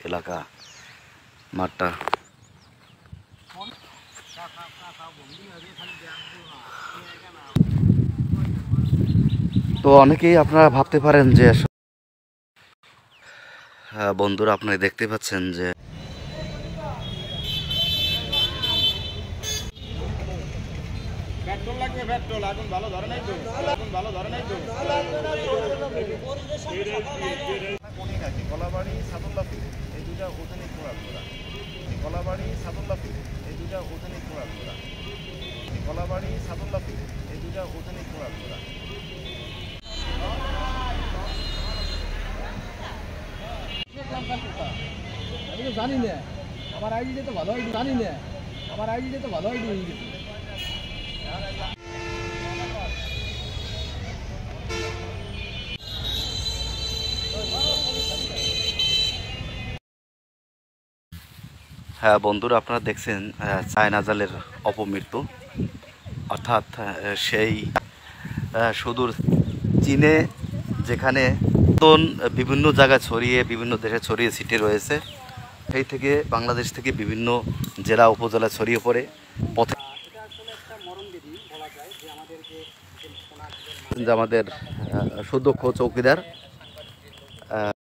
এলাকা মাঠটা। তো অনেকেই আপনারা ভাবতে পারেন যে বন্ধুরা আপনারা দেখতে পাচ্ছেন যে পেট্রোল লাগবে, পেট্রোল আগুন ভালো ধরে নাই তো, আগুন ভালো ধরে নাই তো। কলাবাড়ি সাদুল্লাপুর এই দুইটা ওখানে ঘোরা, কলাবাড়ি সাদুল্লাপুর এই দুইটা ওখানে ঘোরা, কলাবাড়ি সাদুল্লাপুর এই দুইটা ওখানে ঘোরা। আমি তো জানি না, আমার আইডিটা তো ভালো আইডি, জানি না আমার আইডিটা তো ভালো আইডি হয়ে গেছে। হ্যাঁ বন্ধুরা, আপনারা দেখছেন চায়না জালের অপমৃত্যু, অর্থাৎ সেই সুদূর চীনে যেখানে বিভিন্ন জায়গায় ছড়িয়ে বিভিন্ন দেশে ছড়িয়ে ছিটিয়ে রয়েছে, সেই থেকে বাংলাদেশ থেকে বিভিন্ন জেলা উপজেলা ছড়িয়ে পড়ে পথে যে আমাদের সুদক্ষ চৌকিদার